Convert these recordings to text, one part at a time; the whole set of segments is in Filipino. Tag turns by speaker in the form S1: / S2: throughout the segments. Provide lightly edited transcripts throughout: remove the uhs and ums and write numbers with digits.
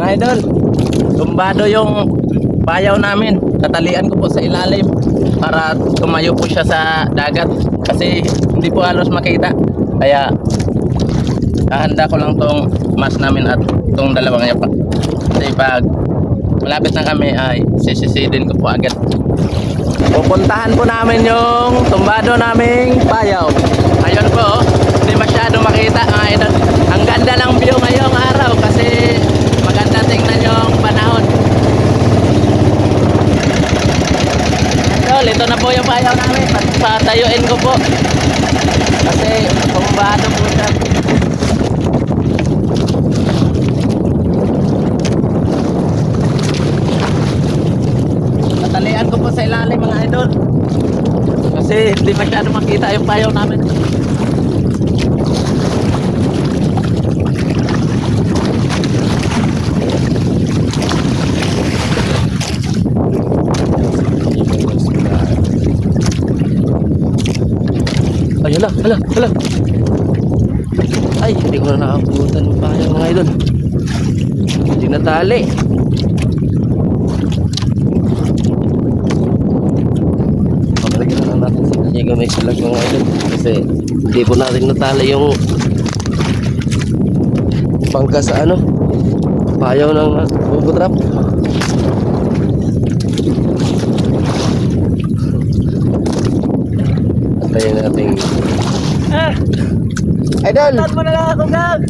S1: Mga idol, tumbado yung payaw namin. Tatalian ko po sa ilalim para tumayo po siya sa dagat kasi hindi po halos makita. Kaya hahanda ko lang tong mas namin at tong dalawang yapak. Kasi pag malapit na kami ay sisisidin ko po agad. Pupuntahan po namin yung tumbado naming payaw. Ayun po, hindi masyado makita mga idol. Ang ganda ng view ngayong araw kasi maganda tingnan yung panahon. Idol, ito na po yung payaw namin. Patayuin ko po kasi tumbado po siya. Tatalian ko po sa ilalim mga idol kasi hindi masyado makita yung payaw namin. Ay, hala. Ay, hindi ko na nakabutan yung payaw mga idol. Hindi natali. Pabalagyan na lang natin sa kanya gamay silag mga idol. Kasi hindi po natin natali yung pangka sa ano, payaw ng bugo trap. Antayin natin. Idol! Butan mo na lang ako, Gag!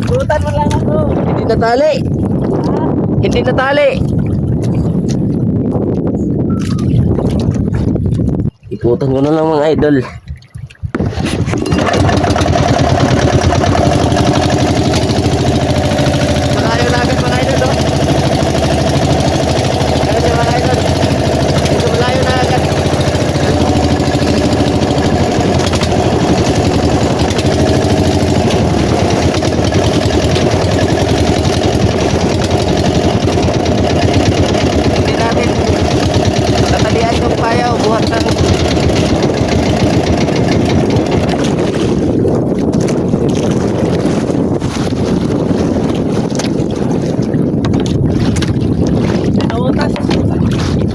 S1: Butan mo lang ako! Hindi natali! Hindi natali! Iputan ko na lang mga idol. Malayo na agad mga idol, no? Kaya siya mga idol. Ito malayo na agad. Hindi natin tatalian yung payaw buhat ng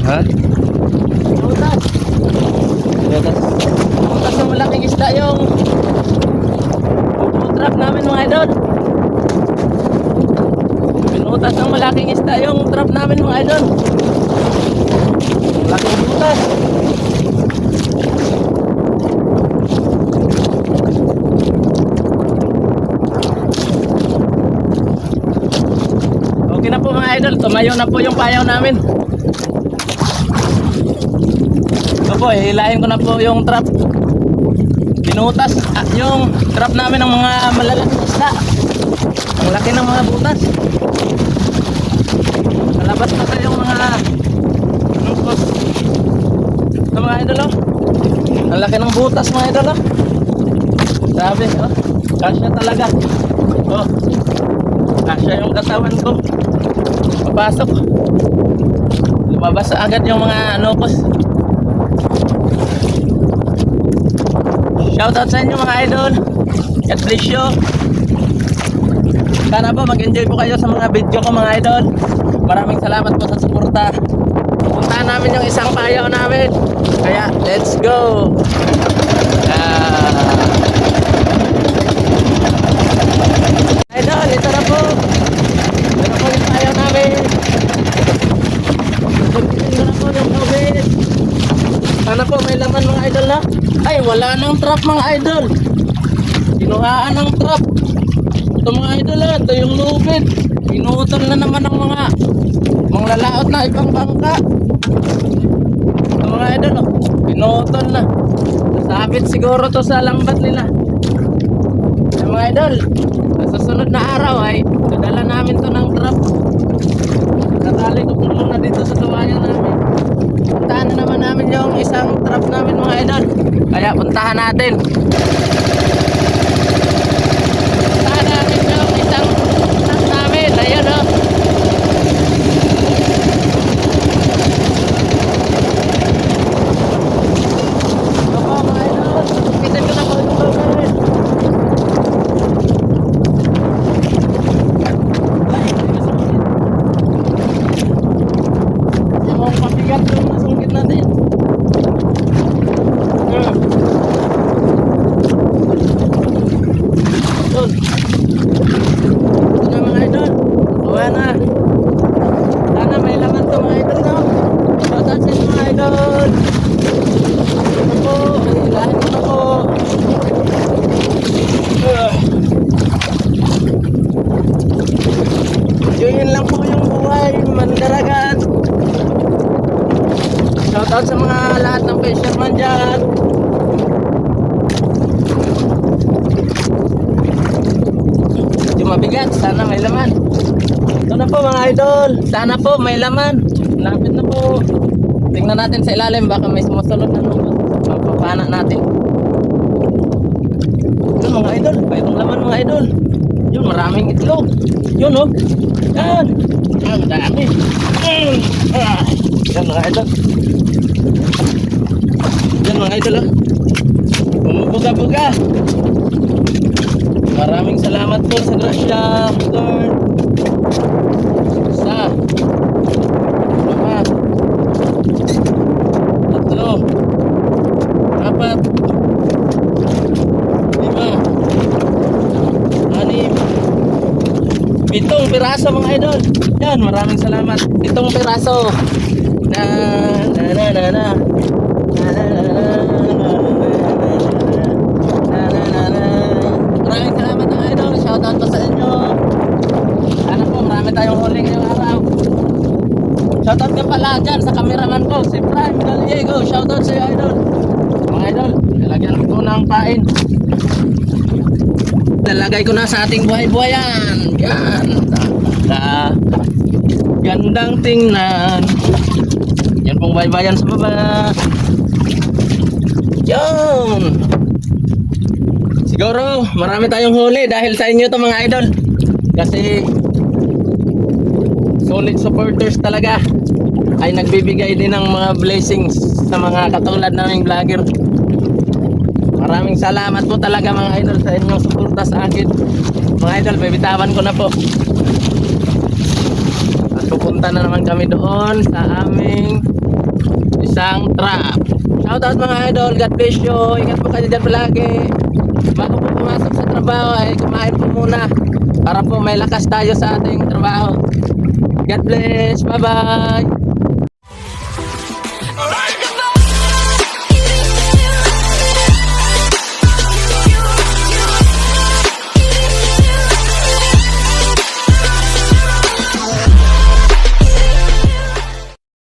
S1: ha? Pinutas. Pinutas yung malaking isda yung trap namin mga idol. Pinutas ng malaking isda yung trap namin mga idol. Malaking pinutas. Okay na po mga idol, tumayo na po yung payaw namin. Ito po, hilahin ko na po yung trap. Pinutas yung trap namin ng mga malalaking isda. Ang laki ng mga butas. Nalabas na tayong mga nungkos. Ito mga idol, oh. Ang laki ng butas mga idol, oh. Sabi, oh. Kasya talaga. Oh. Kasya yung katawan ko. Papasok. Lumabas agad yung mga nukos. Shoutout sa inyo mga idol. God bless you. Sana po mag-enjoy po kayo sa mga video ko mga idol. Maraming salamat po sa suporta. Puntahan namin yung isang payaw namin. Kaya let's go. Idol, ito na po. Ito na po yung payaw namin. Ito na po yung COVID. Sana po may laman mga idol na. Ay, wala nang trap mga idol. Kinuhaan ng trap. Ito mga idol, ito yung lubid. Pinutol na naman ng mga lalaot na ibang bangka. Ito mga idol, oh. Pinutol na. Nasabit siguro to sa lambat nila. Ito mga idol, sa susunod na araw ay dadala namin to ng trap. Natali ko po muna dito sa tuwayan namin. Puntahan na naman namin yung isang trap namin mga idol. Kaya puntahan natin. Puntahan natin yung isang trap namin. Ayan, oh. Ito po mga idol. Kita ko na po yung trap namin. Ay, mabigat. Sana may laman. Ito na po mga idol. Sana po may laman. Lapit na po. Tingnan natin sa ilalim. Baka may sumusunod na numot. Mapapana natin. Ito mga idol. Mayroong laman mga idol. Yun, maraming itlog. Yun oh. Yan. Yan, madami. Yan mga idol. Yan mga idol oh. Bumubuga-buga. Maraming salamat po sa grasya, Lord. Isa. Dalawa. Tatlo. Apat. Lima. Anim. 7 piraso mga idol. Yan, maraming salamat. 7 piraso. Na na na na na. Na na na na. Maraming salamat mga idol. Shoutout po sa inyo. Sana po marami tayong huli ngayong araw. Shoutout ka pala dyan sa cameraman ko, si Prime Gallego. Shoutout sa iyo idol. Mga idol, nilagyan ko ng pain. Lalagay ko na sa ating buhay-buhayan. Yan. Gandang tingnan. Yan pong buhay-buhayan sa baba. Yan. Siguro marami tayong huli dahil sa inyo to mga idol. Kasi solid supporters talaga ay nagbibigay din ng mga blessings sa mga katulad naming vlogger. Maraming salamat po talaga mga idol sa inyong suporta sa akin. Mga idol, bibitawan ko na po. At pupunta na naman kami doon sa aming isang trap. Shoutout mga idol, God bless you. Ingat po kayo dyan palagi. Bago po pumasok sa trabaho ay kumain po muna para po may lakas tayo sa ating trabaho. God bless. Bye bye.